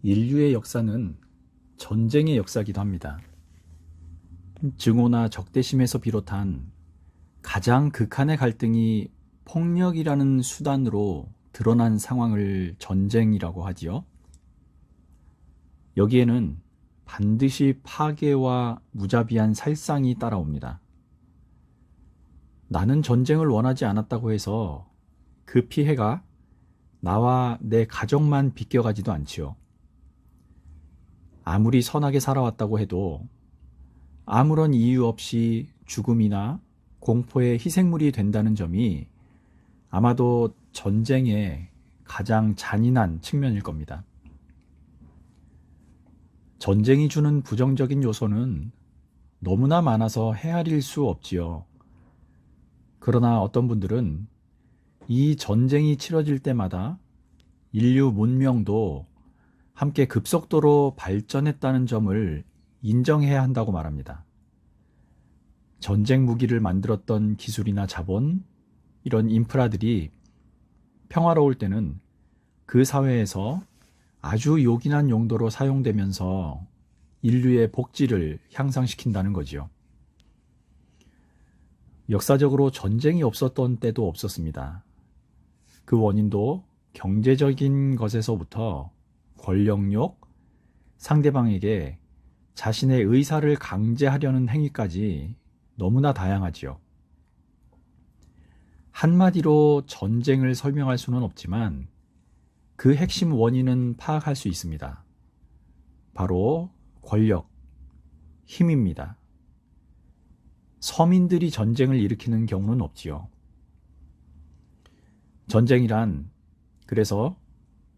인류의 역사는 전쟁의 역사이기도 합니다. 증오나 적대심에서 비롯한 가장 극한의 갈등이 폭력이라는 수단으로 드러난 상황을 전쟁이라고 하지요. 여기에는 반드시 파괴와 무자비한 살상이 따라옵니다. 나는 전쟁을 원하지 않았다고 해서 그 피해가 나와 내 가족만 비껴가지도 않지요. 아무리 선하게 살아왔다고 해도 아무런 이유 없이 죽음이나 공포의 희생물이 된다는 점이 아마도 전쟁의 가장 잔인한 측면일 겁니다. 전쟁이 주는 부정적인 요소는 너무나 많아서 헤아릴 수 없지요. 그러나 어떤 분들은 이 전쟁이 치러질 때마다 인류 문명도 함께 급속도로 발전했다는 점을 인정해야 한다고 말합니다. 전쟁 무기를 만들었던 기술이나 자본, 이런 인프라들이 평화로울 때는 그 사회에서 아주 요긴한 용도로 사용되면서 인류의 복지를 향상시킨다는 거지요. 역사적으로 전쟁이 없었던 때도 없었습니다. 그 원인도 경제적인 것에서부터 권력욕, 상대방에게 자신의 의사를 강제하려는 행위까지 너무나 다양하지요. 한마디로 전쟁을 설명할 수는 없지만 그 핵심 원인은 파악할 수 있습니다. 바로 권력, 힘입니다. 서민들이 전쟁을 일으키는 경우는 없지요. 전쟁이란 그래서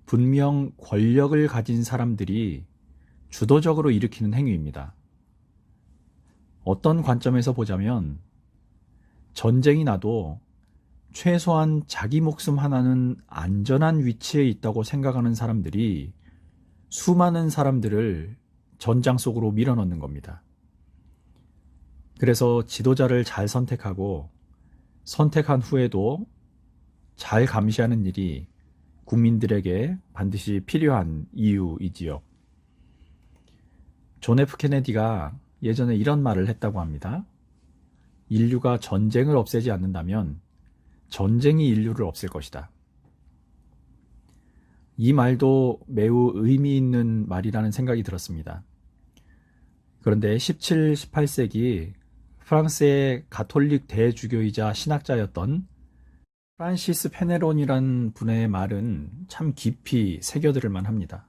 분명 권력을 가진 사람들이 주도적으로 일으키는 행위입니다. 어떤 관점에서 보자면 전쟁이 나도 최소한 자기 목숨 하나는 안전한 위치에 있다고 생각하는 사람들이 수많은 사람들을 전장 속으로 밀어넣는 겁니다. 그래서 지도자를 잘 선택하고 선택한 후에도 잘 감시하는 일이 국민들에게 반드시 필요한 이유이지요. 존 F 케네디가 예전에 이런 말을 했다고 합니다. 인류가 전쟁을 없애지 않는다면 전쟁이 인류를 없앨 것이다. 이 말도 매우 의미 있는 말이라는 생각이 들었습니다. 그런데 17, 18세기 프랑스의 가톨릭 대주교이자 신학자였던 프란시스 페네론이란 분의 말은 참 깊이 새겨들을 만합니다.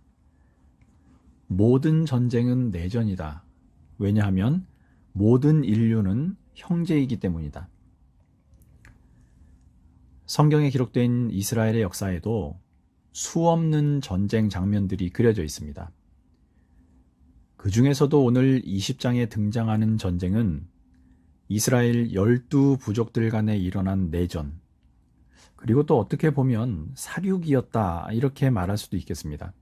모든 전쟁은 내전이다. 왜냐하면 모든 인류는 형제이기 때문이다. 성경에 기록된 이스라엘의 역사에도 수없는 전쟁 장면들이 그려져 있습니다. 그 중에서도 오늘 20장에 등장하는 전쟁은 이스라엘 12부족들 간에 일어난 내전, 그리고 또 어떻게 보면 사륙이었다 이렇게 말할 수도 있겠습니다.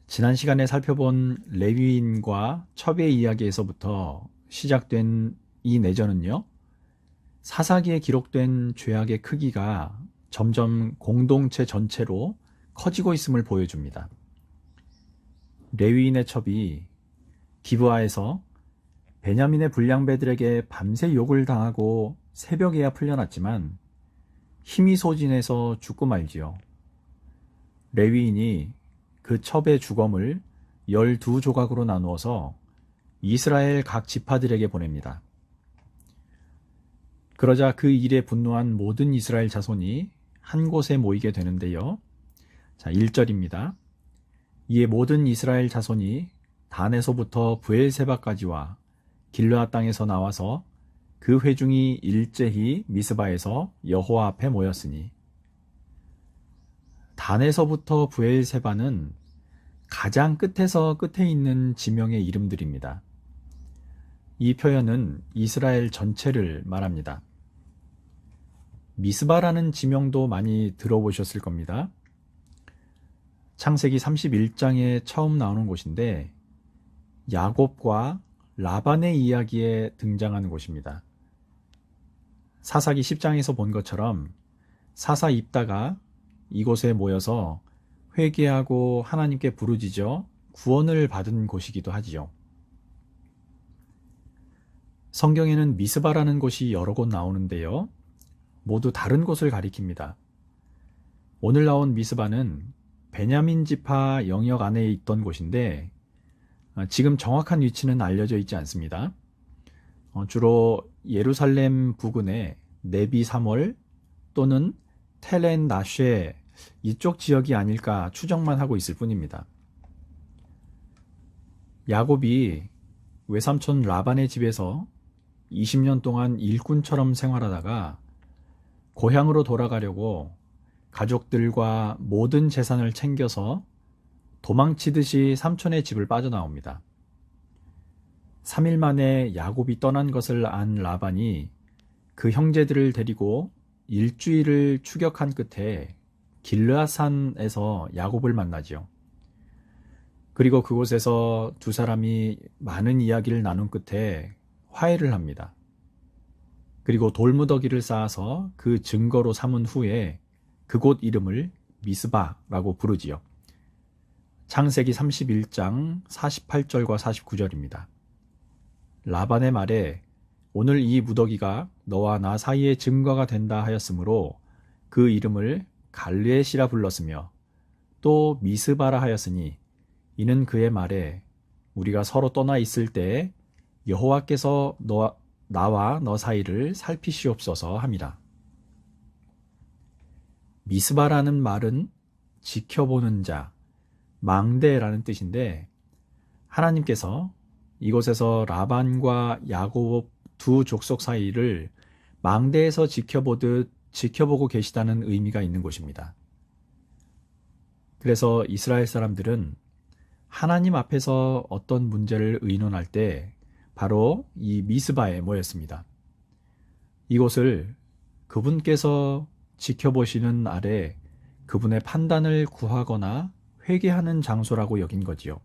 지난 시간에 살펴본 레위인과 첩의 이야기에서부터 시작된 이 내전은요, 사사기에 기록된 죄악의 크기가 점점 공동체 전체로 커지고 있음을 보여줍니다. 레위인의 첩이 기브아에서 베냐민의 불량배들에게 밤새 욕을 당하고 새벽에야 풀려났지만 힘이 소진해서 죽고 말지요. 레위인이 그 첩의 주검을 12조각으로 나누어서 이스라엘 각 지파들에게 보냅니다. 그러자 그 일에 분노한 모든 이스라엘 자손이 한 곳에 모이게 되는데요. 자, 1절입니다. 이에 모든 이스라엘 자손이 단에서부터 브엘세바까지와 길르앗 땅에서 나와서 그 회중이 일제히 미스바에서 여호와 앞에 모였으니, 단에서부터 브엘세바는 가장 끝에서 끝에 있는 지명의 이름들입니다. 이 표현은 이스라엘 전체를 말합니다. 미스바라는 지명도 많이 들어보셨을 겁니다. 창세기 31장에 처음 나오는 곳인데 야곱과 라반의 이야기에 등장하는 곳입니다. 사사기 10장에서 본 것처럼 사사 입다가 이곳에 모여서 회개하고 하나님께 부르짖어 구원을 받은 곳이기도 하지요. 성경에는 미스바라는 곳이 여러 곳 나오는데요. 모두 다른 곳을 가리킵니다. 오늘 나온 미스바는 베냐민 지파 영역 안에 있던 곳인데 지금 정확한 위치는 알려져 있지 않습니다. 주로 예루살렘 부근의 네비 3월 또는 텔렌 나쉐 이쪽 지역이 아닐까 추정만 하고 있을 뿐입니다. 야곱이 외삼촌 라반의 집에서 20년 동안 일꾼처럼 생활하다가 고향으로 돌아가려고 가족들과 모든 재산을 챙겨서 도망치듯이 삼촌의 집을 빠져나옵니다. 3일 만에 야곱이 떠난 것을 안 라반이 그 형제들을 데리고 일주일을 추격한 끝에 길르앗산에서 야곱을 만나지요. 그리고 그곳에서 두 사람이 많은 이야기를 나눈 끝에 화해를 합니다. 그리고 돌무더기를 쌓아서 그 증거로 삼은 후에 그곳 이름을 미스바라고 부르지요. 창세기 31장 48절과 49절입니다. 라반의 말에 오늘 이 무더기가 너와 나 사이의 증거가 된다 하였으므로 그 이름을 갈르엣이라 불렀으며 또 미스바라 하였으니 이는 그의 말에 우리가 서로 떠나 있을 때에 여호와께서 나와 너 사이를 살피시옵소서 함이라. 미스바라는 말은 지켜보는 자, 망대라는 뜻인데 하나님께서 이곳에서 라반과 야곱 두 족속 사이를 망대에서 지켜보듯 지켜보고 계시다는 의미가 있는 곳입니다. 그래서 이스라엘 사람들은 하나님 앞에서 어떤 문제를 의논할 때 바로 이 미스바에 모였습니다. 이곳을 그분께서 지켜보시는 아래 그분의 판단을 구하거나 회개하는 장소라고 여긴 거지요.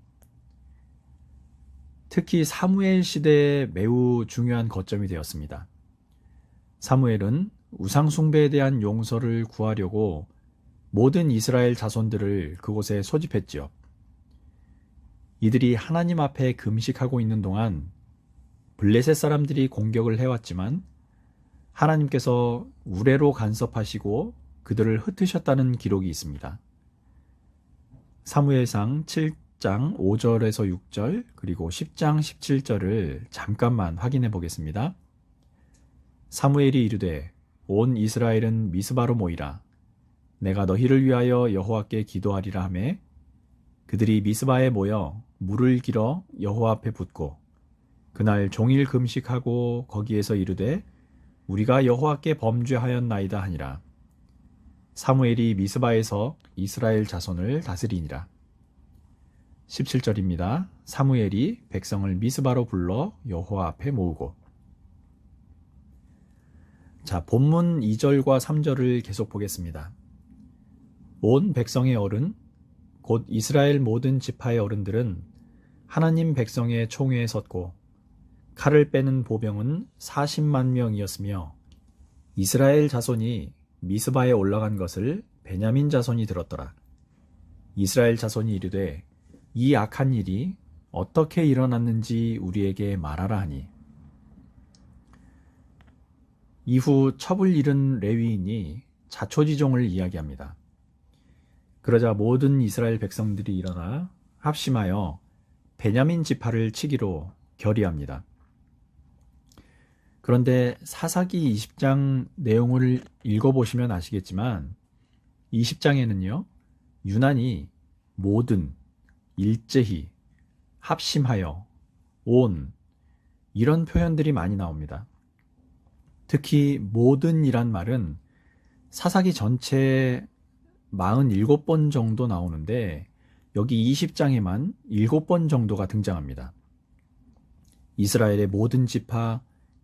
특히 사무엘 시대에 매우 중요한 거점이 되었습니다. 사무엘은 우상 숭배에 대한 용서를 구하려고 모든 이스라엘 자손들을 그곳에 소집했지요. 이들이 하나님 앞에 금식하고 있는 동안 블레셋 사람들이 공격을 해왔지만 하나님께서 우레로 간섭하시고 그들을 흩으셨다는 기록이 있습니다. 사무엘상 7장 5절에서 6절 그리고 10장 17절을 잠깐만 확인해 보겠습니다. 사무엘이 이르되 온 이스라엘은 미스바로 모이라. 내가 너희를 위하여 여호와께 기도하리라 하매 그들이 미스바에 모여 물을 길어 여호와 앞에 붓고 그날 종일 금식하고 거기에서 이르되 우리가 여호와께 범죄하였나이다 하니라. 사무엘이 미스바에서 이스라엘 자손을 다스리니라. 17절입니다. 사무엘이 백성을 미스바로 불러 여호와 앞에 모으고. 자, 본문 2절과 3절을 계속 보겠습니다. 온 백성의 어른, 곧 이스라엘 모든 지파의 어른들은 하나님 백성의 총회에 섰고 칼을 빼는 보병은 40만 명이었으며 이스라엘 자손이 미스바에 올라간 것을 베냐민 자손이 들었더라. 이스라엘 자손이 이르되 이 악한 일이 어떻게 일어났는지 우리에게 말하라 하니 이후 첩을 잃은 레위인이 자초지종을 이야기합니다. 그러자 모든 이스라엘 백성들이 일어나 합심하여 베냐민 지파를 치기로 결의합니다. 그런데 사사기 20장 내용을 읽어보시면 아시겠지만 20장에는요. 유난히 모든, 일제히, 합심하여, 온 이런 표현들이 많이 나옵니다. 특히 모든이란 말은 사사기 전체에 47번 정도 나오는데 여기 20장에만 7번 정도가 등장합니다. 이스라엘의 모든 지파,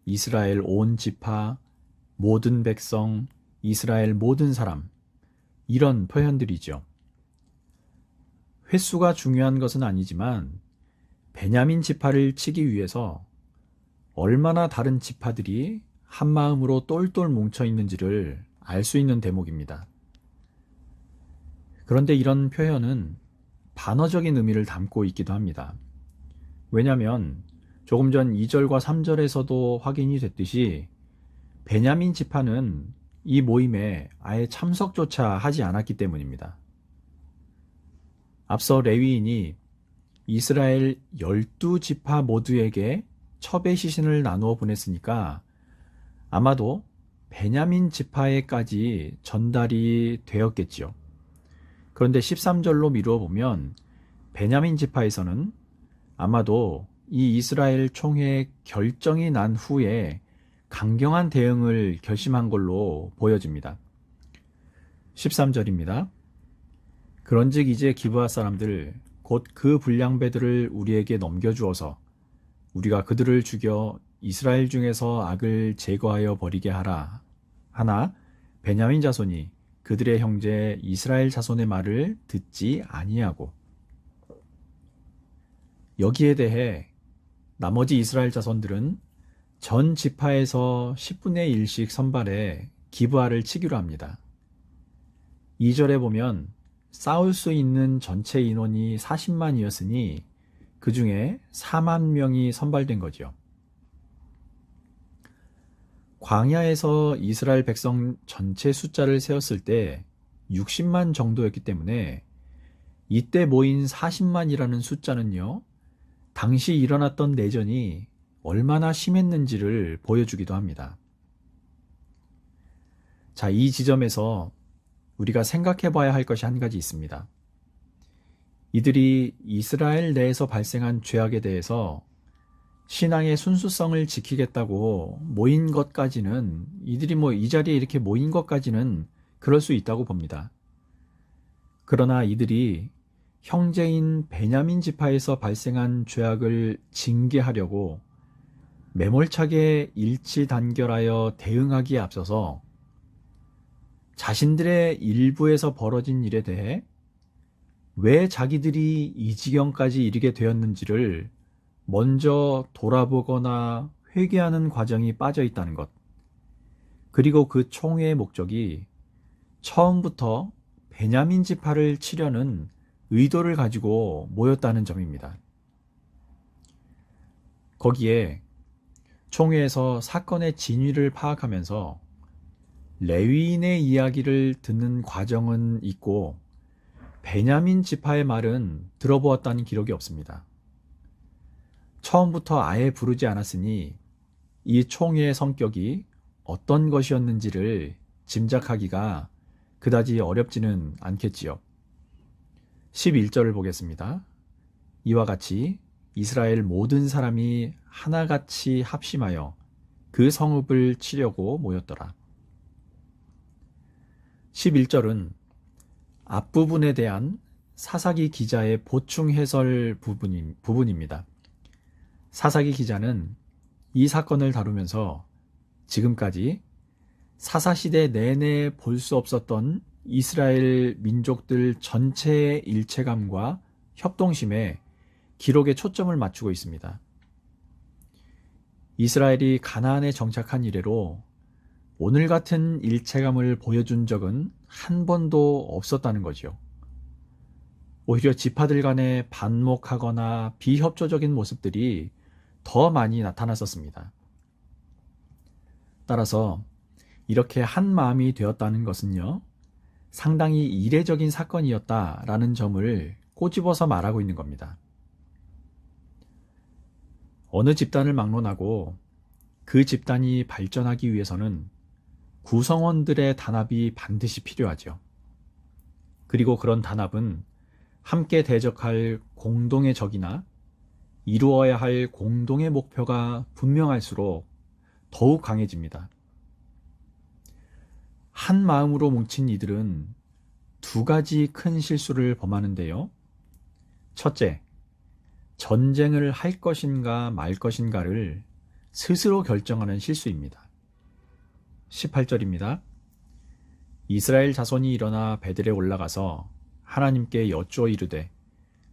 이스라엘 온 지파, 모든 백성, 이스라엘 모든 사람 이런 표현들이죠. 횟수가 중요한 것은 아니지만 베냐민 지파를 치기 위해서 얼마나 다른 지파들이 한마음으로 똘똘 뭉쳐 있는지를 알 수 있는 대목입니다. 그런데 이런 표현은 반어적인 의미를 담고 있기도 합니다. 왜냐하면 조금 전 2절과 3절에서도 확인이 됐듯이 베냐민 지파는 이 모임에 아예 참석조차 하지 않았기 때문입니다. 앞서 레위인이 이스라엘 12지파 모두에게 첩의 시신을 나누어 보냈으니까 아마도 베냐민 지파에까지 전달이 되었겠지요. 그런데 13절로 미루어 보면 베냐민 지파에서는 아마도 이 이스라엘 총회의 결정이 난 후에 강경한 대응을 결심한 걸로 보여집니다. 13절입니다. 그런즉 이제 기브아 사람들 곧 그 불량배들을 우리에게 넘겨주어서 우리가 그들을 죽여 이스라엘 중에서 악을 제거하여 버리게 하라. 하나 베냐민 자손이 그들의 형제 이스라엘 자손의 말을 듣지 아니하고. 여기에 대해 나머지 이스라엘 자손들은 전 지파에서 10분의 1씩 선발해 기브아를 치기로 합니다. 2절에 보면 싸울 수 있는 전체 인원이 40만이었으니 그 중에 4만 명이 선발된 거죠. 광야에서 이스라엘 백성 전체 숫자를 세었을 때 60만 정도였기 때문에 이때 모인 40만이라는 숫자는요, 당시 일어났던 내전이 얼마나 심했는지를 보여주기도 합니다. 자, 이 지점에서 우리가 생각해 봐야 할 것이 한 가지 있습니다. 이들이 이스라엘 내에서 발생한 죄악에 대해서 신앙의 순수성을 지키겠다고 모인 것까지는, 이들이 이 자리에 이렇게 모인 것까지는 그럴 수 있다고 봅니다. 그러나 이들이 형제인 베냐민 지파에서 발생한 죄악을 징계하려고 매몰차게 일치단결하여 대응하기에 앞서서 자신들의 일부에서 벌어진 일에 대해 왜 자기들이 이 지경까지 이르게 되었는지를 먼저 돌아보거나 회개하는 과정이 빠져 있다는 것. 그리고 그 총회의 목적이 처음부터 베냐민 지파를 치려는 의도를 가지고 모였다는 점입니다. 거기에 총회에서 사건의 진위를 파악하면서 레위인의 이야기를 듣는 과정은 있고 베냐민 지파의 말은 들어보았다는 기록이 없습니다. 처음부터 아예 부르지 않았으니 이 총회의 성격이 어떤 것이었는지를 짐작하기가 그다지 어렵지는 않겠지요. 11절을 보겠습니다. 이와 같이 이스라엘 모든 사람이 하나같이 합심하여 그 성읍을 치려고 모였더라. 11절은 앞부분에 대한 사사기 기자의 보충 해설 부분입니다. 사사기 기자는 이 사건을 다루면서 지금까지 사사시대 내내 볼 수 없었던 이스라엘 민족들 전체의 일체감과 협동심에 기록에 초점을 맞추고 있습니다. 이스라엘이 가나안에 정착한 이래로 오늘 같은 일체감을 보여준 적은 한 번도 없었다는 거죠. 오히려 지파들 간에 반목하거나 비협조적인 모습들이 더 많이 나타났었습니다. 따라서 이렇게 한 마음이 되었다는 것은요, 상당히 이례적인 사건이었다라는 점을 꼬집어서 말하고 있는 겁니다. 어느 집단을 막론하고 그 집단이 발전하기 위해서는 구성원들의 단합이 반드시 필요하죠. 그리고 그런 단합은 함께 대적할 공동의 적이나 이루어야 할 공동의 목표가 분명할수록 더욱 강해집니다. 한 마음으로 뭉친 이들은 두 가지 큰 실수를 범하는데요. 첫째, 전쟁을 할 것인가 말 것인가를 스스로 결정하는 실수입니다. 18절입니다. 이스라엘 자손이 일어나 베델에 올라가서 하나님께 여쭈어 이르되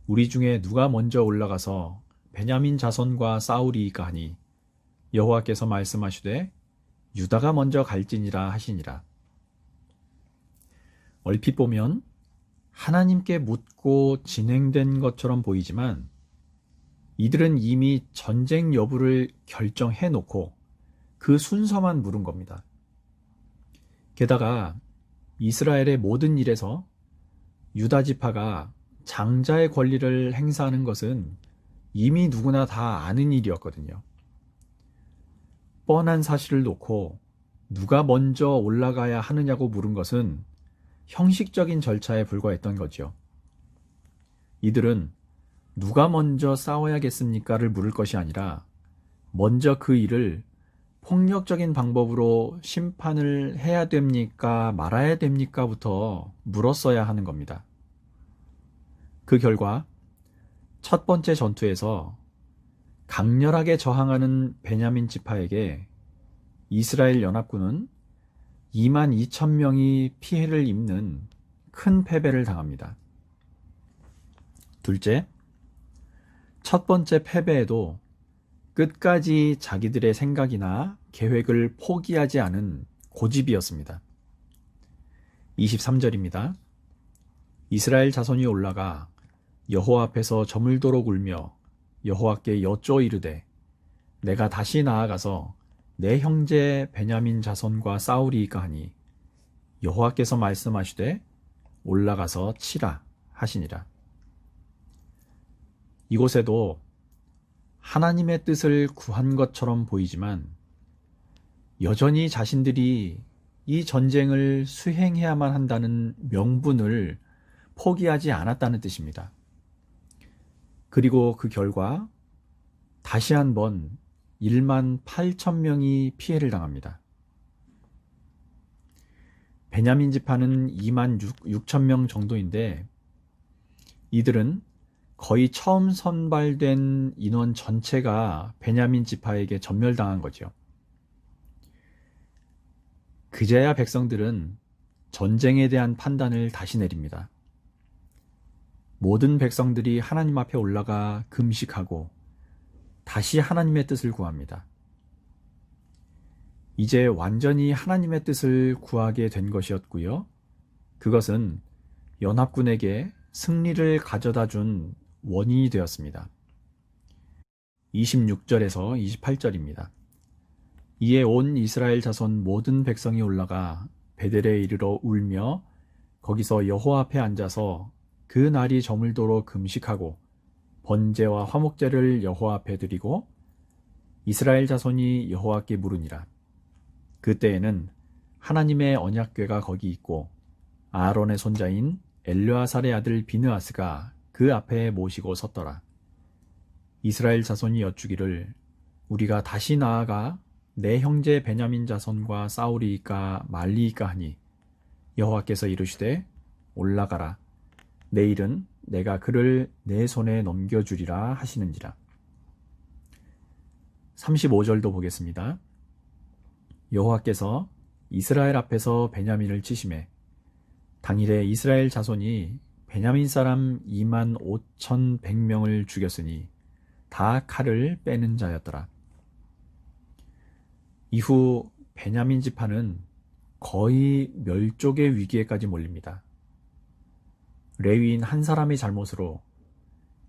우리 중에 누가 먼저 올라가서 베냐민 자손과 싸우리이까 하니 여호와께서 말씀하시되 유다가 먼저 갈지니라 하시니라. 얼핏 보면 하나님께 묻고 진행된 것처럼 보이지만 이들은 이미 전쟁 여부를 결정해 놓고 그 순서만 물은 겁니다. 게다가 이스라엘의 모든 일에서 유다 지파가 장자의 권리를 행사하는 것은 이미 누구나 다 아는 일이었거든요. 뻔한 사실을 놓고 누가 먼저 올라가야 하느냐고 물은 것은 형식적인 절차에 불과했던 거죠. 이들은 누가 먼저 싸워야겠습니까를 물을 것이 아니라 먼저 그 일을 폭력적인 방법으로 심판을 해야 됩니까 말아야 됩니까부터 물었어야 하는 겁니다. 그 결과 첫 번째 전투에서 강렬하게 저항하는 베냐민 지파에게 이스라엘 연합군은 22,000명이 피해를 입는 큰 패배를 당합니다. 둘째, 첫 번째 패배에도 끝까지 자기들의 생각이나 계획을 포기하지 않은 고집이었습니다. 23절입니다. 이스라엘 자손이 올라가 여호와 앞에서 저물도록 울며 여호와께 여쭈어 이르되 내가 다시 나아가서 내 형제 베냐민 자손과 싸우리이까 하니 여호와께서 말씀하시되 올라가서 치라 하시니라. 이곳에도 하나님의 뜻을 구한 것처럼 보이지만 여전히 자신들이 이 전쟁을 수행해야만 한다는 명분을 포기하지 않았다는 뜻입니다. 그리고 그 결과 다시 한번 18,000명이 피해를 당합니다. 베냐민 지파는 26,000명 정도인데 이들은 거의 처음 선발된 인원 전체가 베냐민 지파에게 전멸당한 거죠. 그제야 백성들은 전쟁에 대한 판단을 다시 내립니다. 모든 백성들이 하나님 앞에 올라가 금식하고 다시 하나님의 뜻을 구합니다. 이제 완전히 하나님의 뜻을 구하게 된 것이었고요. 그것은 연합군에게 승리를 가져다 준 원인이 되었습니다. 26절에서 28절입니다. 이에 온 이스라엘 자손 모든 백성이 올라가 베델에 이르러 울며 거기서 여호와 앞에 앉아서 그 날이 저물도록 금식하고 번제와 화목제를 여호와 앞에 드리고 이스라엘 자손이 여호와께 물으니라. 그때에는 하나님의 언약궤가 거기 있고 아론의 손자인 엘르아살의 아들 비느하스가 그 앞에 모시고 섰더라. 이스라엘 자손이 여쭈기를 우리가 다시 나아가 내 형제 베냐민 자손과 싸우리이까 말리이까 하니 여호와께서 이르시되 올라가라. 내일은 내가 그를 내 손에 넘겨주리라 하시는지라. 35절도 보겠습니다. 여호와께서 이스라엘 앞에서 베냐민을 치시매 당일에 이스라엘 자손이 베냐민 사람 25,100명을 죽였으니 다 칼을 빼는 자였더라. 이후 베냐민 지파는 거의 멸족의 위기에까지 몰립니다. 레위인 한 사람의 잘못으로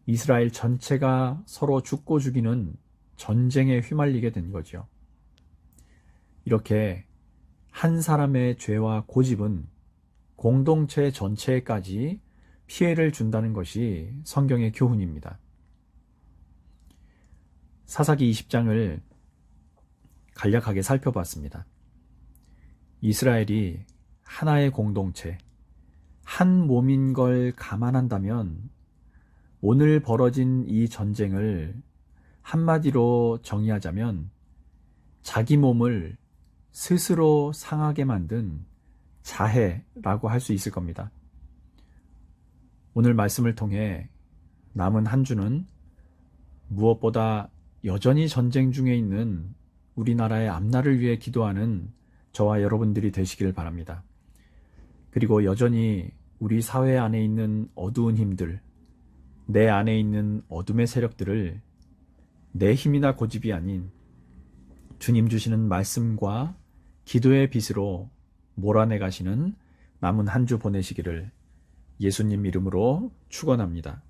이스라엘 전체가 서로 죽고 죽이는 전쟁에 휘말리게 된 거죠. 이렇게 한 사람의 죄와 고집은 공동체 전체까지 피해를 준다는 것이 성경의 교훈입니다. 사사기 20장을 간략하게 살펴봤습니다. 이스라엘이 하나의 공동체, 한 몸인 걸 감안한다면 오늘 벌어진 이 전쟁을 한마디로 정의하자면 자기 몸을 스스로 상하게 만든 자해라고 할 수 있을 겁니다. 오늘 말씀을 통해 남은 한 주는 무엇보다 여전히 전쟁 중에 있는 우리나라의 앞날을 위해 기도하는 저와 여러분들이 되시길 바랍니다. 그리고 여전히 우리 사회 안에 있는 어두운 힘들, 내 안에 있는 어둠의 세력들을 내 힘이나 고집이 아닌 주님 주시는 말씀과 기도의 빛으로 몰아내 가시는 남은 한 주 보내시기를 예수님 이름으로 축원합니다.